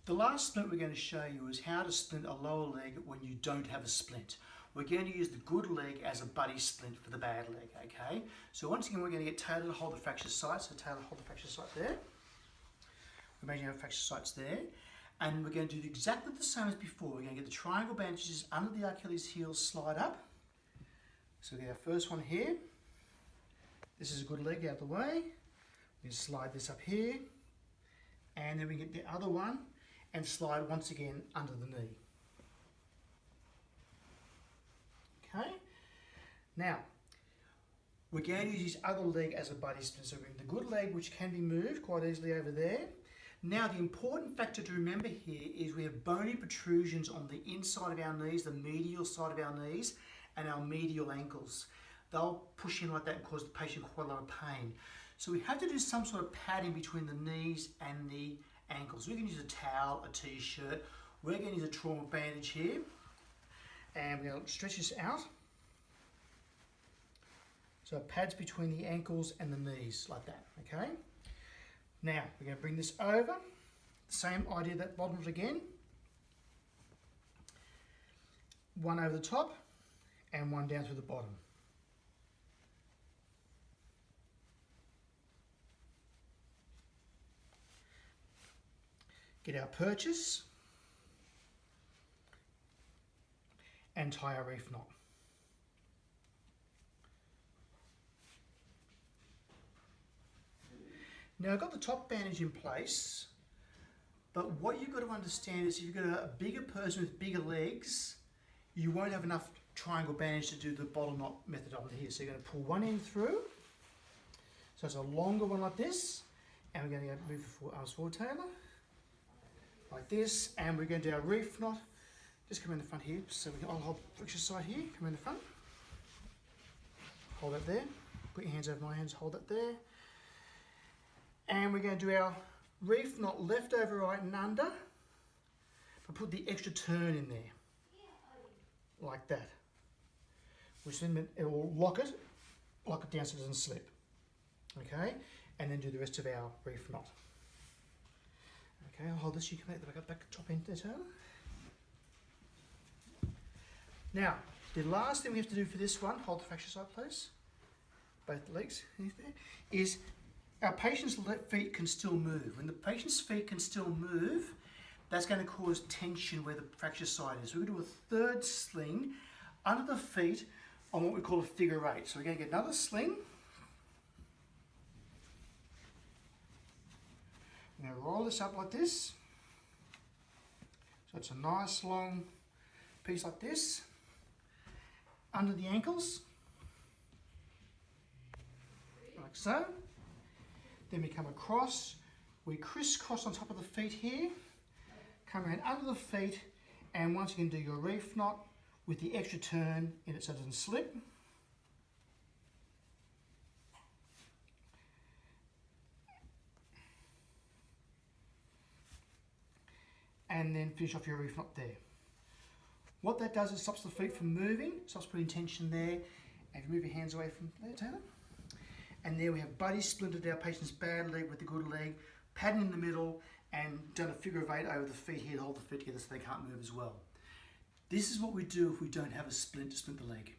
The last splint we're going to show you is how to splint a lower leg when you don't have a splint. We're going to use the good leg as a buddy splint for the bad leg, okay? So once again, we're going to get Taylor to hold the fracture site. So Taylor, hold the fracture site there. We're making our fracture sites there. And we're going to do exactly the same as before. We're going to get the triangle bandages under the Achilles heel, slide up. So we get our first one here. This is a good leg out of the way. We slide this up here. And then we get the other one and slide once again under the knee. Okay, now we're going to use this other leg as a buddy splint. So we bring the good leg, which can be moved quite easily over there. Now the important factor to remember here is we have bony protrusions on the inside of our knees, the medial side of our knees, and our medial ankles. They'll push in like that and cause the patient quite a lot of pain. So we have to do some sort of padding between the knees and the ankles. We can use a towel, a t-shirt. We're going to use a trauma bandage here. And we're going to stretch this out. So it pads between the ankles and the knees like that, okay? Now, we're going to bring this over. Same idea, that bottoms again. One over the top and one down through the bottom. Get our purchase and tie our reef knot. Now I've got the top bandage in place, but what you've got to understand is if you've got a bigger person with bigger legs, you won't have enough triangle bandage to do the bottom knot method under here. So you're going to pull one end through, so it's a longer one like this, and we're going to move arms forward, Taylor, like this, and we're going to do our reef knot. Just come in the front here, so I'll hold the fracture side here, come in the front. Hold that there, put your hands over my hands, hold that there. And we're going to do our reef knot left over, right and under, but put the extra turn in there, like that. Which then it will lock it down so it doesn't slip. Okay, and then do the rest of our reef knot. Okay, I'll hold this, you can make the back top end there, Taylor. Now, the last thing we have to do for this one, hold the fracture side please, both legs, is our patient's feet can still move. When the patient's feet can still move, that's going to cause tension where the fracture side is. So we're going to do a third sling under the feet on what we call a figure eight. So we're going to get another sling. We're going to roll this up like this. So it's a nice long piece like this. Under the ankles, like so. Then we come across, we crisscross on top of the feet here, come around under the feet, and once again do your reef knot with the extra turn in it so it doesn't slip. And then finish off your reef knot there. What that does is stops the feet from moving, stops putting tension there, and if you move your hands away from there, Taylor. And there we have buddy splinted our patient's bad leg with the good leg, padding in the middle, and done a figure of eight over the feet here to hold the feet together so they can't move as well. This is what we do if we don't have a splint to splint the leg.